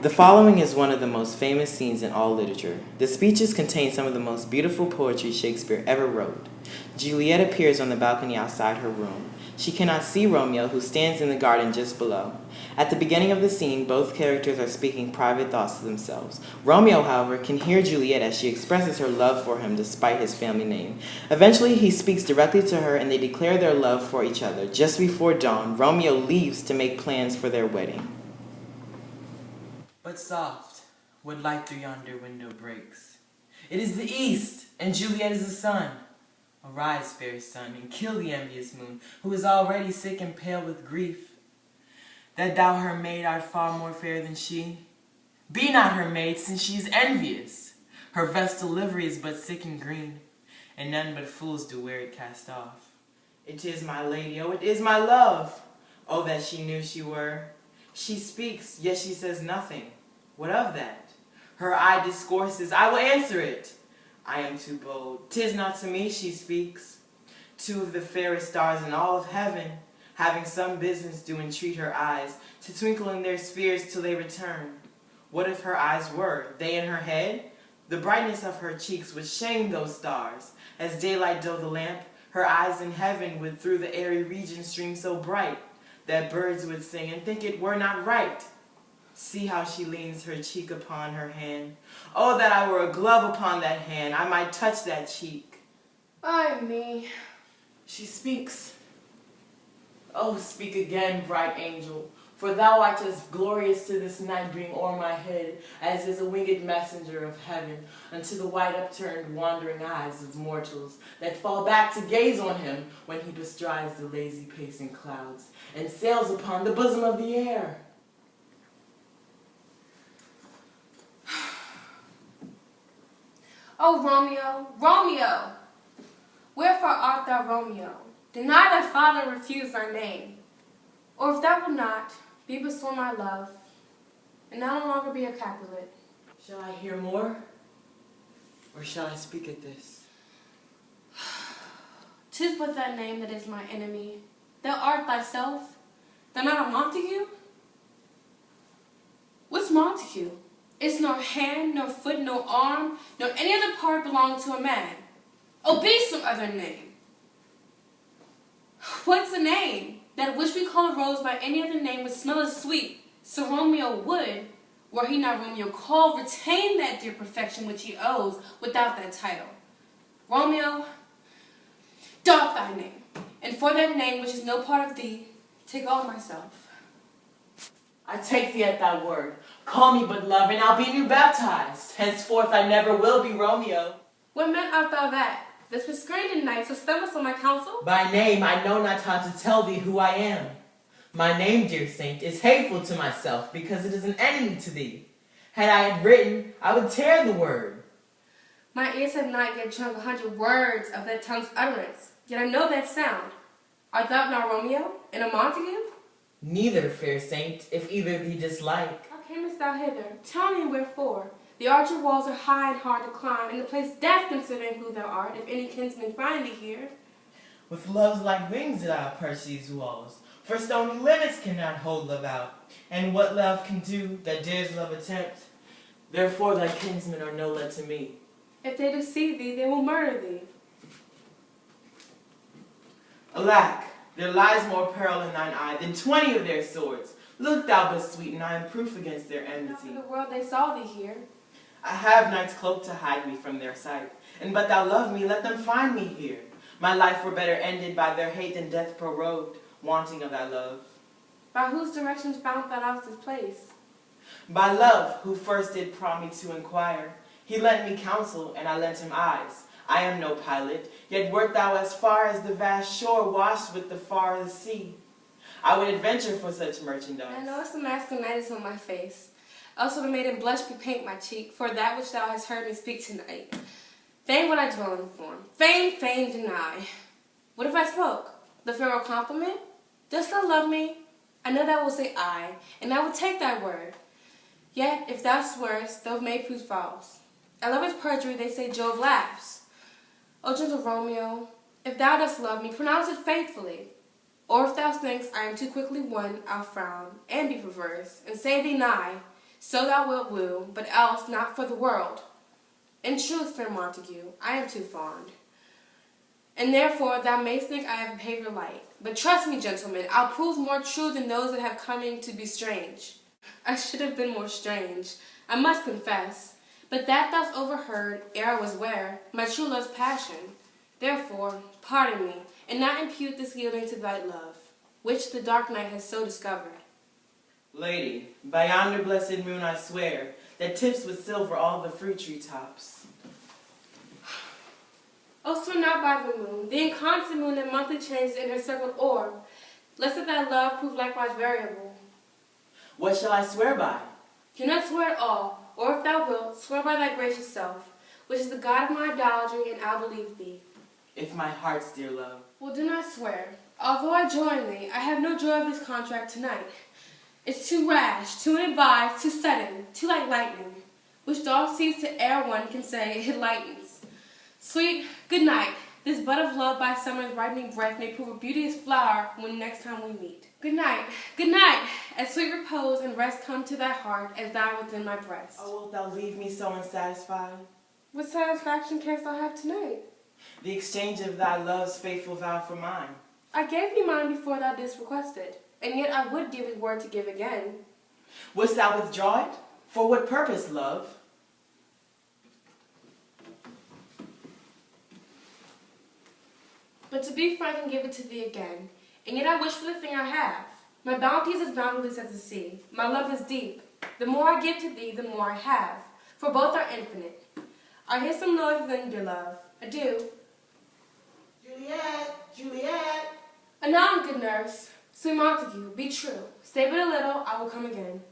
The following is one of the most famous scenes in all literature. The speeches contain some of the most beautiful poetry Shakespeare ever wrote. Juliet appears on the balcony outside her room. She cannot see Romeo, who stands in the garden just below. At the beginning of the scene, both characters are speaking private thoughts to themselves. Romeo, however, can hear Juliet as she expresses her love for him despite his family name. Eventually, he speaks directly to her and they declare their love for each other. Just before dawn, Romeo leaves to make plans for their wedding. But soft, what light through yonder window breaks? It is the east, and Juliet is the sun. Arise, fair sun, and kill the envious moon, who is already sick and pale with grief. That thou her maid art far more fair than she. Be not her maid, since she is envious. Her vestal livery is but sick and green, and none but fools do wear it cast off. It is my lady, oh, it is my love. Oh, that she knew she were. She speaks, yet she says nothing. What of that? Her eye discourses, I will answer it. I am too bold. 'Tis not to me she speaks. Two of the fairest stars in all of heaven, having some business, do entreat her eyes to twinkle in their spheres till they return. What if her eyes were, they in her head? The brightness of her cheeks would shame those stars. As daylight doth the lamp, her eyes in heaven would through the airy region stream so bright, that birds would sing and think it were not right. See how she leans her cheek upon her hand. Oh, that I were a glove upon that hand, I might touch that cheek. Ay me. She speaks. Oh, speak again, bright angel, for thou art as glorious to this night being o'er my head, as is a winged messenger of heaven, unto the white upturned wandering eyes of mortals, that fall back to gaze on him when he bestrides the lazy pacing clouds, and sails upon the bosom of the air. O Romeo, Romeo! Wherefore art thou Romeo? Deny thy father and refuse thy name. Or if thou wilt not, be besworn my love, and thou no longer be a Capulet. Shall I hear more? Or shall I speak at this? 'Tis but thy name that is my enemy. Thou art thyself. Thou not a Montague? What's Montague? It's nor hand, nor foot, nor arm, nor any other part belonging to a man. Oh, be some other name. What's the name? That which we call a rose by any other name would smell as sweet. So Romeo would, were he not Romeo called, retain that dear perfection which he owes without that title. Romeo, doff thy name, and for that name which is no part of thee, take all myself. I take thee at thy word. Call me but love, and I'll be new baptized. Henceforth I never will be Romeo. What meant art thou that? This restrained night, so stumblest on my counsel? By name I know not how to tell thee who I am. My name, dear saint, is hateful to myself, because it is an enemy to thee. Had I had written, I would tear the word. My ears have not yet drunk 100 words of that tongue's utterance, yet I know that sound. Art thou not Romeo, and a Montague? Neither, fair saint, if either thee dislike. How camest thou hither? Tell me wherefore. The archer walls are high and hard to climb, and the place death considering who thou art, if any kinsman find thee here. With love's like wings did I approach these walls, for stony limits cannot hold love out, and what love can do that dares love attempt. Therefore thy kinsmen are no let to me. If they do see thee, they will murder thee. Alack, there lies more peril in thine eye than 20 of their swords. Look thou but sweet, and I am proof against their Not enmity. for the world they saw thee here. I have night's cloak to hide me from their sight, and but thou love me, let them find me here. My life were better ended by their hate than death prorogued, wanting of thy love. By whose directions found thou out this place? By love, who first did prompt me to inquire. He lent me counsel, and I lent him eyes. I am no pilot, yet wert thou as far as the vast shore washed with the farthest sea. I would adventure for such merchandise. I know it's the masculinitis on my face. Also the maiden blush bepaint my cheek, for that which thou hast heard me speak tonight. Fain would I dwell in form, fain deny. What if I spoke? The farewell compliment? Dost thou love me? I know thou wilt say aye, and I will take thy word. Yet, if thou swearest, thou may prove false. At lover's perjury they say Jove laughs. O gentle Romeo, if thou dost love me, pronounce it faithfully. Or if thou thinkst I am too quickly won, I'll frown, and be perverse, and say thee nigh. So thou wilt woo, but else not for the world. In truth, fair Montague, I am too fond. And therefore thou mayst think I have behaviour light. But trust me, gentlemen, I'll prove more true than those that have coming to be strange. I should have been more strange, I must confess. But that thou'st overheard, ere I was ware, my true love's passion. Therefore, pardon me, and not impute this yielding to thy love, which the dark night has so discovered. Lady, by yonder blessed moon I swear, that tips with silver all the fruit tree tops. Oh, swear not by the moon, the inconstant moon that monthly changes in her circled orb, lest that thy love prove likewise variable. What shall I swear by? Do not swear at all, or if thou wilt, swear by thy gracious self, which is the God of my idolatry, and I'll believe thee. If my heart's dear love. Well, do not swear. Although I join thee, I have no joy of this contract tonight. It's too rash, too unadvised, too sudden, too like lightning, which dog sees to ere one can say it lightens. Sweet, good night. This bud of love by summer's ripening breath may prove a beauteous flower when next time we meet. Good night, as sweet repose and rest come to thy heart as thou within my breast. Oh, wilt thou leave me so unsatisfied? What satisfaction canst thou have tonight? The exchange of thy love's faithful vow for mine. I gave thee mine before thou didst request it, and yet I would give it word to give again. Wouldst thou withdraw it? For what purpose, love? But to be frank and give it to thee again, and yet I wish for the thing I have. My bounty is as boundless as the sea. My love is deep. The more I give to thee, the more I have, for both are infinite. I hear some noise within, dear love. Adieu. Juliet, Juliet. Anon, good nurse. Sweet Montague, be true. Stay but a little, I will come again.